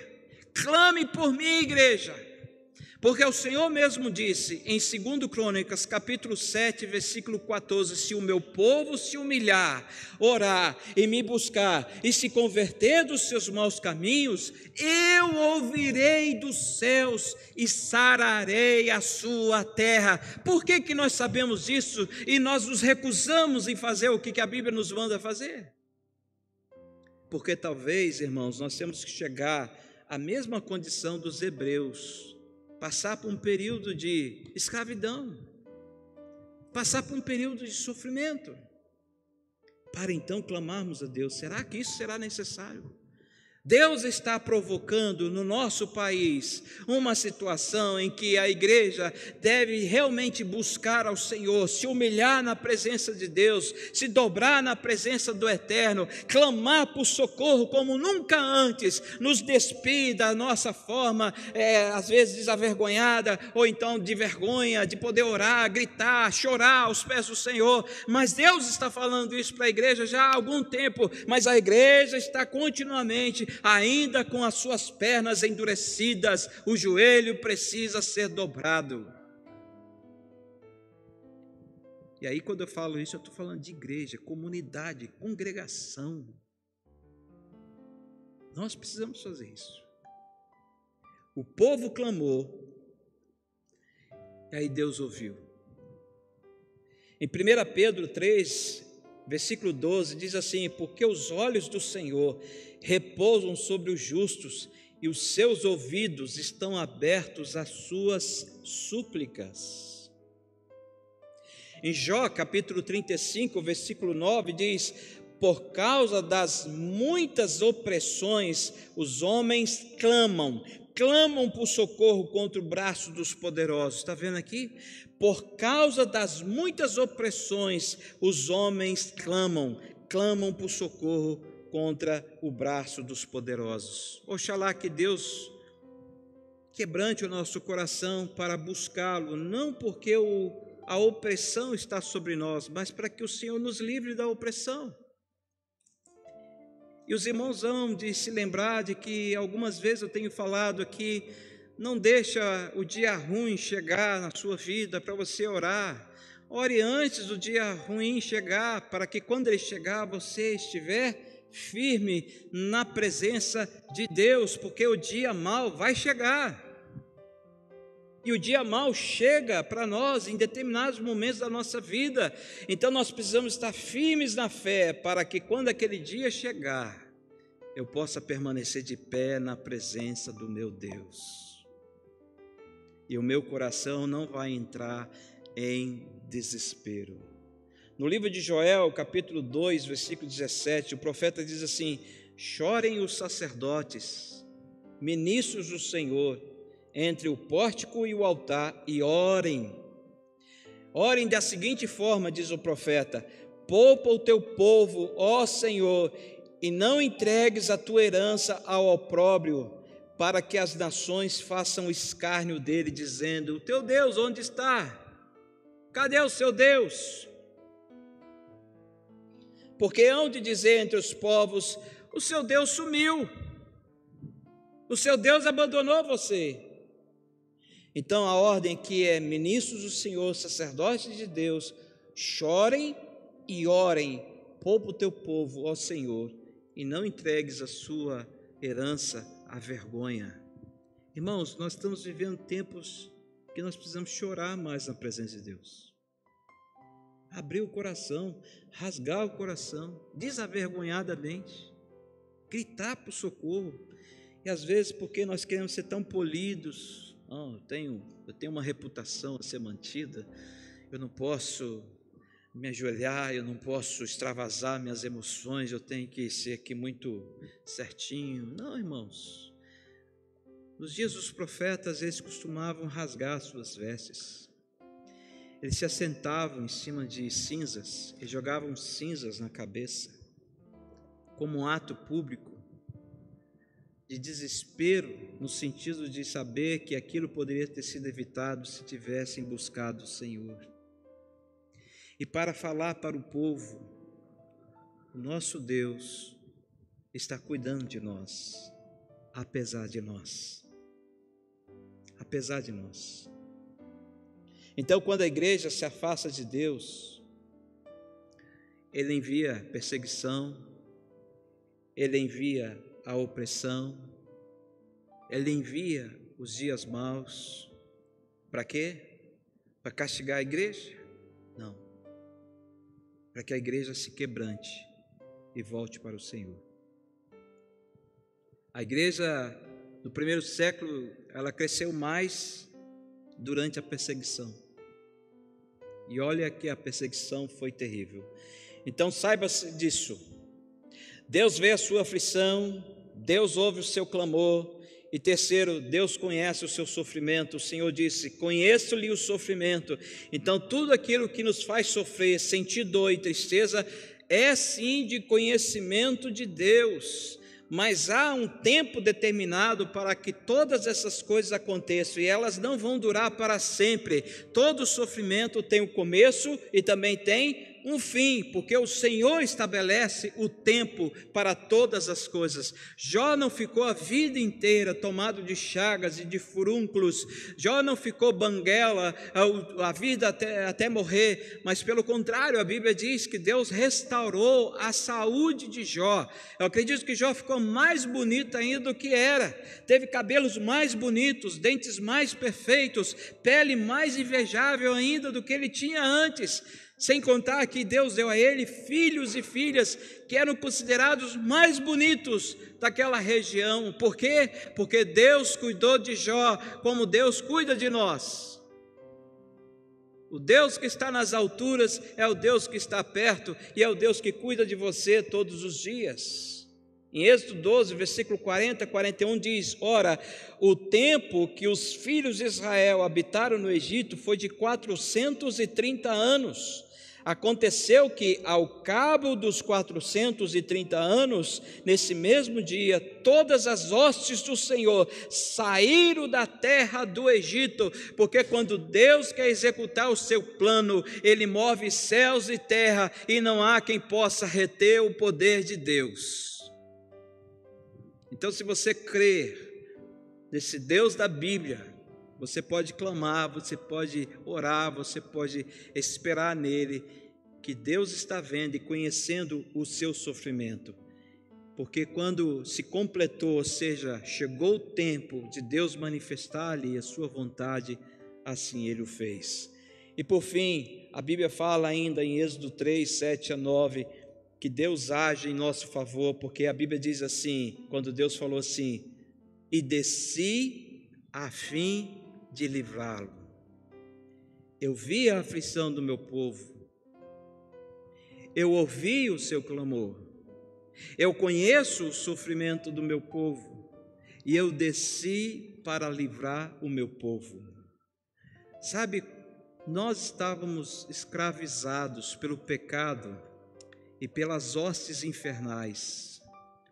clame por mim, igreja. Porque o Senhor mesmo disse em 2 Crônicas, capítulo 7, versículo 14, se o meu povo se humilhar, orar e me buscar e se converter dos seus maus caminhos, eu ouvirei dos céus e sararei a sua terra. Por que nós sabemos disso e nós nos recusamos em fazer o que a Bíblia nos manda fazer? Porque talvez, irmãos, nós temos que chegar à mesma condição dos hebreus, passar por um período de escravidão, passar por um período de sofrimento, para então clamarmos a Deus. Será que isso será necessário? Deus está provocando no nosso país uma situação em que a igreja deve realmente buscar ao Senhor, se humilhar na presença de Deus, se dobrar na presença do Eterno, clamar por socorro como nunca antes, nos despir da nossa forma, às vezes desavergonhada, ou então de vergonha, de poder orar, gritar, chorar aos pés do Senhor. Mas Deus está falando isso para a igreja já há algum tempo, mas a igreja está continuamente ainda com as suas pernas endurecidas, o joelho precisa ser dobrado. E aí, quando eu falo isso, eu estou falando de igreja, comunidade, congregação. Nós precisamos fazer isso. O povo clamou, e aí Deus ouviu. Em 1 Pedro 3, versículo 12, diz assim: porque os olhos do Senhor repousam sobre os justos e os seus ouvidos estão abertos às suas súplicas. Em Jó, capítulo 35, versículo 9, diz: por causa das muitas opressões, os homens clamam por socorro contra o braço dos poderosos. Está vendo aqui? Por causa das muitas opressões, os homens clamam por socorro contra o braço dos poderosos. Oxalá que Deus quebrante o nosso coração para buscá-lo, não porque a opressão está sobre nós, mas para que o Senhor nos livre da opressão. E os irmãos hão de se lembrar de que algumas vezes eu tenho falado aqui, não deixa o dia ruim chegar na sua vida para você orar. Ore antes do dia ruim chegar, para que quando ele chegar você estiver firme na presença de Deus, porque o dia mau vai chegar. E o dia mau chega para nós em determinados momentos da nossa vida. Então nós precisamos estar firmes na fé para que quando aquele dia chegar, eu possa permanecer de pé na presença do meu Deus. E o meu coração não vai entrar em desespero. No livro de Joel, capítulo 2, versículo 17, o profeta diz assim: chorem os sacerdotes, ministros do Senhor, entre o pórtico e o altar, e orem. Orem da seguinte forma, diz o profeta: poupa o teu povo, ó Senhor, e não entregues a tua herança ao opróbrio, para que as nações façam escárnio dele, dizendo: o teu Deus onde está? Cadê o seu Deus? Porque hão de dizer entre os povos: o seu Deus sumiu, o seu Deus abandonou você. Então a ordem aqui é: ministros do Senhor, sacerdotes de Deus, chorem e orem, poupa o teu povo, ó Senhor, e não entregues a sua herança à vergonha. Irmãos, nós estamos vivendo tempos que nós precisamos chorar mais na presença de Deus. Abrir o coração, rasgar o coração, desavergonhadamente, gritar por socorro. E às vezes porque nós queremos ser tão polidos, eu tenho uma reputação a ser mantida, eu não posso me ajoelhar, eu não posso extravasar minhas emoções, eu tenho que ser aqui muito certinho. Não, irmãos, nos dias dos profetas eles costumavam rasgar suas vestes, eles se assentavam em cima de cinzas e jogavam cinzas na cabeça, como um ato público de desespero, no sentido de saber que aquilo poderia ter sido evitado se tivessem buscado o Senhor. E para falar para o povo: o nosso Deus está cuidando de nós, apesar de nós. Apesar de nós. Então, quando a igreja se afasta de Deus, Ele envia perseguição, Ele envia a opressão, Ele envia os dias maus. Para quê? Para castigar a igreja? Não. Para que a igreja se quebrante e volte para o Senhor. A igreja no primeiro século, ela cresceu mais durante a perseguição. E olha que a perseguição foi terrível. Então saiba-se disso. Deus vê a sua aflição, Deus ouve o seu clamor. E terceiro, Deus conhece o seu sofrimento. O Senhor disse: conheço-lhe o sofrimento. Então tudo aquilo que nos faz sofrer, sentir dor e tristeza, é sim de conhecimento de Deus. Mas há um tempo determinado para que todas essas coisas aconteçam, e elas não vão durar para sempre. Todo sofrimento tem um começo e também tem um fim, porque o Senhor estabelece o tempo para todas as coisas. Jó não ficou a vida inteira tomado de chagas e de furúnculos. Jó não ficou banguela a vida até morrer, mas pelo contrário, a Bíblia diz que Deus restaurou a saúde de Jó. Eu acredito que Jó ficou mais bonito ainda do que era. Teve cabelos mais bonitos, dentes mais perfeitos, pele mais invejável ainda do que ele tinha antes. Sem contar que Deus deu a ele filhos e filhas que eram considerados mais bonitos daquela região. Por quê? Porque Deus cuidou de Jó como Deus cuida de nós. O Deus que está nas alturas é o Deus que está perto e é o Deus que cuida de você todos os dias. Em Êxodo 12, versículo 40 a 41 diz: ora, o tempo que os filhos de Israel habitaram no Egito foi de 430 anos. Aconteceu que, ao cabo dos 430 anos, nesse mesmo dia, todas as hostes do Senhor saíram da terra do Egito, porque quando Deus quer executar o seu plano, Ele move céus e terra, e não há quem possa reter o poder de Deus. Então, se você crer nesse Deus da Bíblia, você pode clamar, você pode orar, você pode esperar nele, que Deus está vendo e conhecendo o seu sofrimento. porque quando se completou, ou seja, chegou o tempo de Deus manifestar ali a sua vontade, assim Ele o fez. E por fim, a Bíblia fala ainda em Êxodo 3, 7 a 9, que Deus age em nosso favor, porque a Bíblia diz assim, quando Deus falou assim, e desci a fim de livrá-lo. Eu vi a aflição do meu povo, eu ouvi o seu clamor, eu conheço o sofrimento do meu povo, e eu desci para livrar o meu povo. Sabe, nós estávamos escravizados pelo pecado e pelas hostes infernais.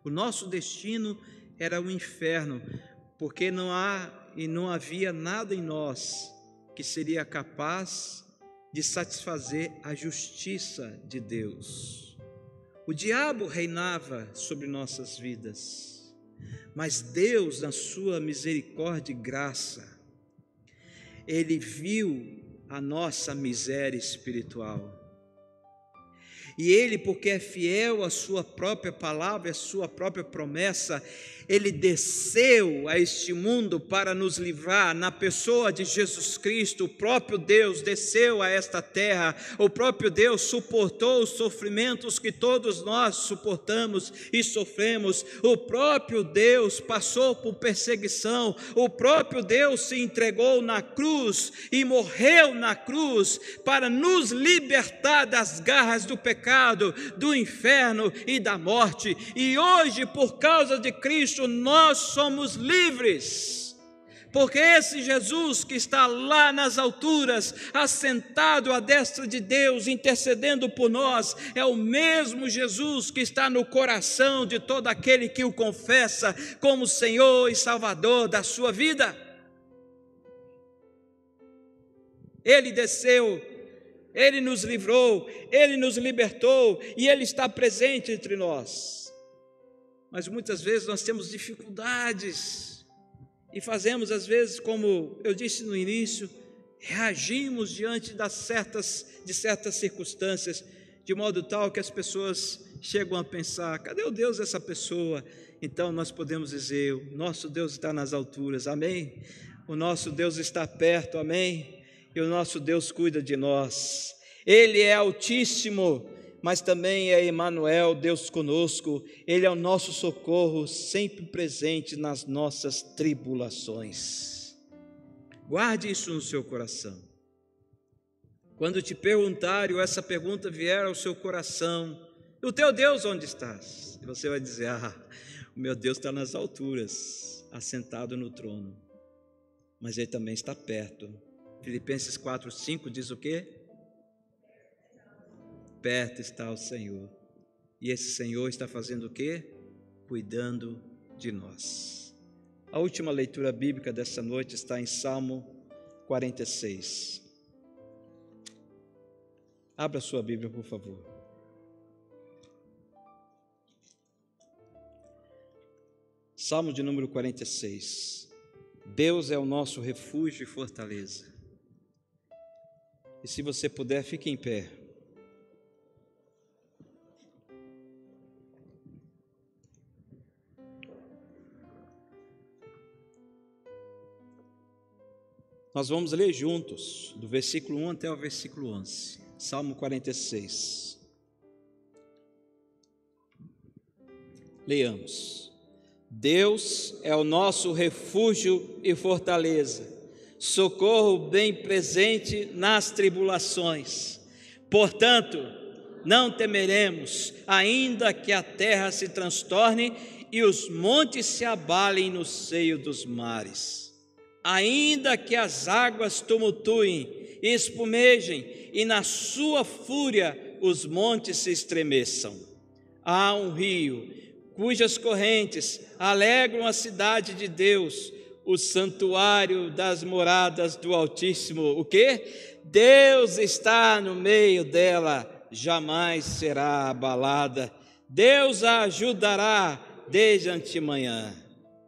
O nosso destino era o inferno, porque não havia nada em nós que seria capaz de satisfazer a justiça de Deus. O diabo reinava sobre nossas vidas, mas Deus, na sua misericórdia e graça, Ele viu a nossa miséria espiritual. E Ele, porque é fiel à sua própria palavra, à sua própria promessa, Ele desceu a este mundo para nos livrar na pessoa de Jesus Cristo. O próprio Deus desceu a esta terra, o próprio Deus suportou os sofrimentos que todos nós suportamos e sofremos. O próprio Deus passou por perseguição, o próprio Deus se entregou na cruz e morreu na cruz para nos libertar das garras do pecado, do inferno e da morte. E hoje, por causa de Cristo, nós somos livres, porque esse Jesus que está lá nas alturas, assentado à destra de Deus, intercedendo por nós, é o mesmo Jesus que está no coração de todo aquele que o confessa como Senhor e Salvador da sua vida. Ele desceu, Ele nos livrou, Ele nos libertou e Ele está presente entre nós. Mas muitas vezes nós temos dificuldades e fazemos, às vezes, como eu disse no início, reagimos diante de certas circunstâncias, de modo tal que as pessoas chegam a pensar, cadê o Deus dessa pessoa? Então nós podemos dizer, o nosso Deus está nas alturas, amém? O nosso Deus está perto, amém? E o nosso Deus cuida de nós. Ele é Altíssimo, mas também é Emanuel, Deus conosco. Ele é o nosso socorro, sempre presente nas nossas tribulações. Guarde isso no seu coração. Quando te perguntarem, ou essa pergunta vier ao seu coração, o teu Deus onde estás? E você vai dizer, o meu Deus está nas alturas, assentado no trono, mas Ele também está perto. Filipenses 4:5 diz o quê? Perto está o Senhor, e esse Senhor está fazendo o quê? Cuidando de nós. A última leitura bíblica dessa noite está em Salmo 46. Abra sua Bíblia, por favor. Salmo de número 46. Deus é o nosso refúgio e fortaleza. E se você puder, fique em pé. Nós vamos ler juntos, do versículo 1 até o versículo 11, Salmo 46. Leiamos. Deus é o nosso refúgio e fortaleza, socorro bem presente nas tribulações. Portanto, não temeremos, ainda que a terra se transtorne e os montes se abalem no seio dos mares. Ainda que as águas tumultuem e espumejem, e na sua fúria os montes se estremeçam. Há um rio, cujas correntes alegram a cidade de Deus, o santuário das moradas do Altíssimo. O quê? Deus está no meio dela, jamais será abalada. Deus a ajudará desde antemanhã.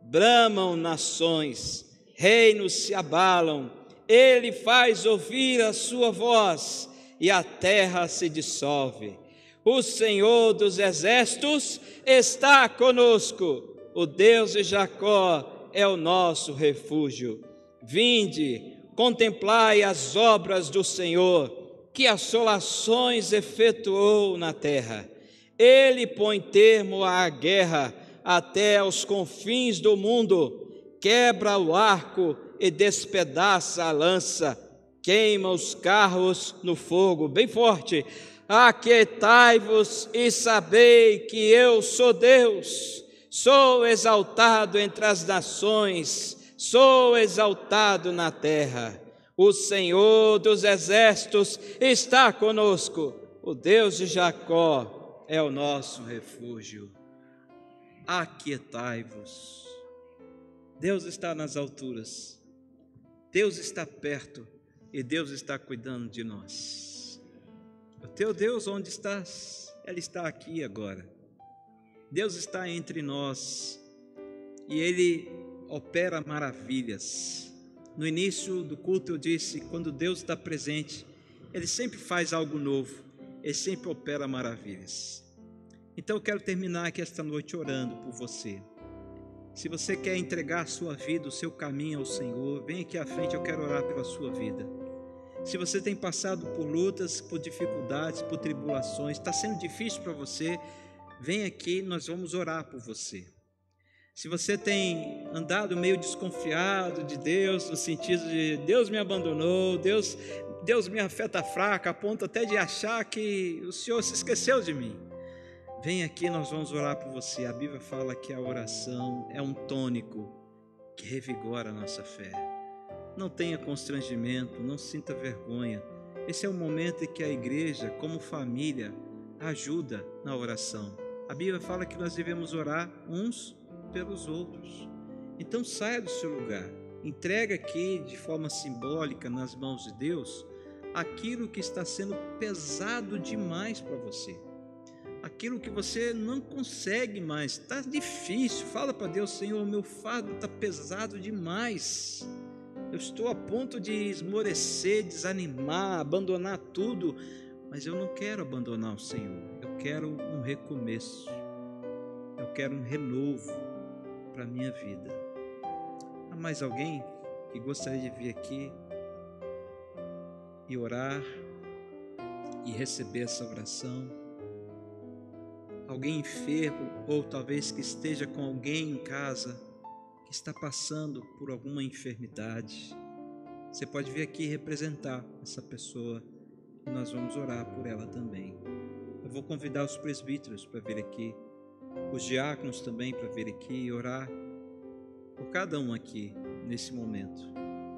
Bramam nações, reinos se abalam, Ele faz ouvir a sua voz e a terra se dissolve. O Senhor dos exércitos está conosco. O Deus de Jacó é o nosso refúgio. Vinde, contemplai as obras do Senhor, que assolações efetuou na terra. Ele põe termo à guerra até aos confins do mundo, quebra o arco e despedaça a lança, queima os carros no fogo. Bem forte. Aquietai-vos e sabei que eu sou Deus. Sou exaltado entre as nações, sou exaltado na terra. O Senhor dos exércitos está conosco. O Deus de Jacó é o nosso refúgio. Aquietai-vos. Deus está nas alturas, Deus está perto e Deus está cuidando de nós. O teu Deus, onde estás? Ele está aqui agora. Deus está entre nós e Ele opera maravilhas. No início do culto eu disse, quando Deus está presente, Ele sempre faz algo novo, Ele sempre opera maravilhas. Então eu quero terminar aqui esta noite orando por você. Se você quer entregar a sua vida, o seu caminho ao Senhor, vem aqui à frente, eu quero orar pela sua vida. Se você tem passado por lutas, por dificuldades, por tribulações, está sendo difícil para você, vem aqui, nós vamos orar por você. Se você tem andado meio desconfiado de Deus, no sentido de Deus me abandonou, Deus minha fé está fraca, a ponto até de achar que o Senhor se esqueceu de mim, vem aqui, nós vamos orar por você. A Bíblia fala que a oração é um tônico que revigora a nossa fé. Não tenha constrangimento, não sinta vergonha. Esse é o momento em que a igreja, como família, ajuda na oração. A Bíblia fala que nós devemos orar uns pelos outros. Então saia do seu lugar, entrega aqui de forma simbólica nas mãos de Deus aquilo que está sendo pesado demais para você. Aquilo que você não consegue mais, está difícil. Fala para Deus: Senhor, meu fardo está pesado demais. Eu estou a ponto de esmorecer, desanimar, abandonar tudo, mas eu não quero abandonar o Senhor. Eu quero um recomeço, eu quero um renovo para a minha vida. Há mais alguém que gostaria de vir aqui e orar e receber essa oração? Alguém enfermo, ou talvez que esteja com alguém em casa que está passando por alguma enfermidade, você pode vir aqui representar essa pessoa e nós vamos orar por ela também. Eu vou convidar os presbíteros para vir aqui, os diáconos também para vir aqui e orar por cada um aqui nesse momento.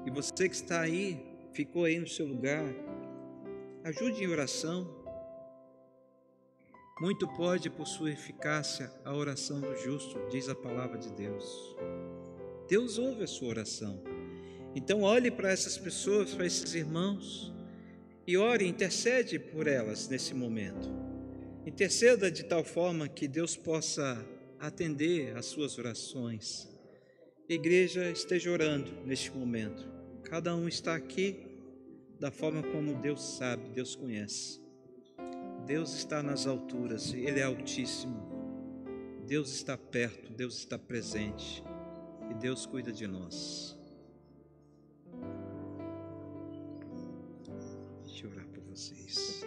E você que está aí, ficou aí no seu lugar, ajude em oração. Muito pode por sua eficácia a oração do justo, diz a palavra de Deus. Deus ouve a sua oração. Então olhe para essas pessoas, para esses irmãos, e ore, intercede por elas nesse momento. Interceda de tal forma que Deus possa atender às suas orações. A igreja esteja orando neste momento. Cada um está aqui da forma como Deus sabe, Deus conhece. Deus está nas alturas, Ele é altíssimo. Deus está perto, Deus está presente e Deus cuida de nós. Deixa eu orar por vocês.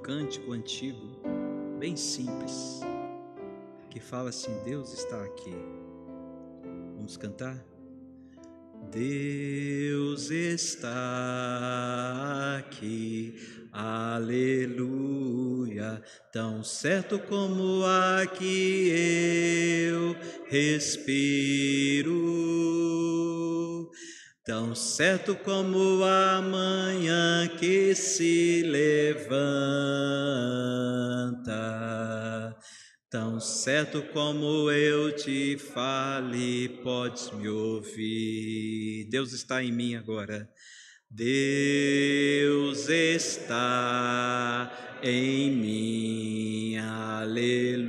cântico antigo, bem simples, que fala assim: Deus está aqui. Vamos cantar? Deus está aqui, aleluia, tão certo como aqui eu respiro, tão certo como a manhã que se levanta, tão certo como eu te fale, podes me ouvir. Deus está em mim agora. Deus está em mim, aleluia.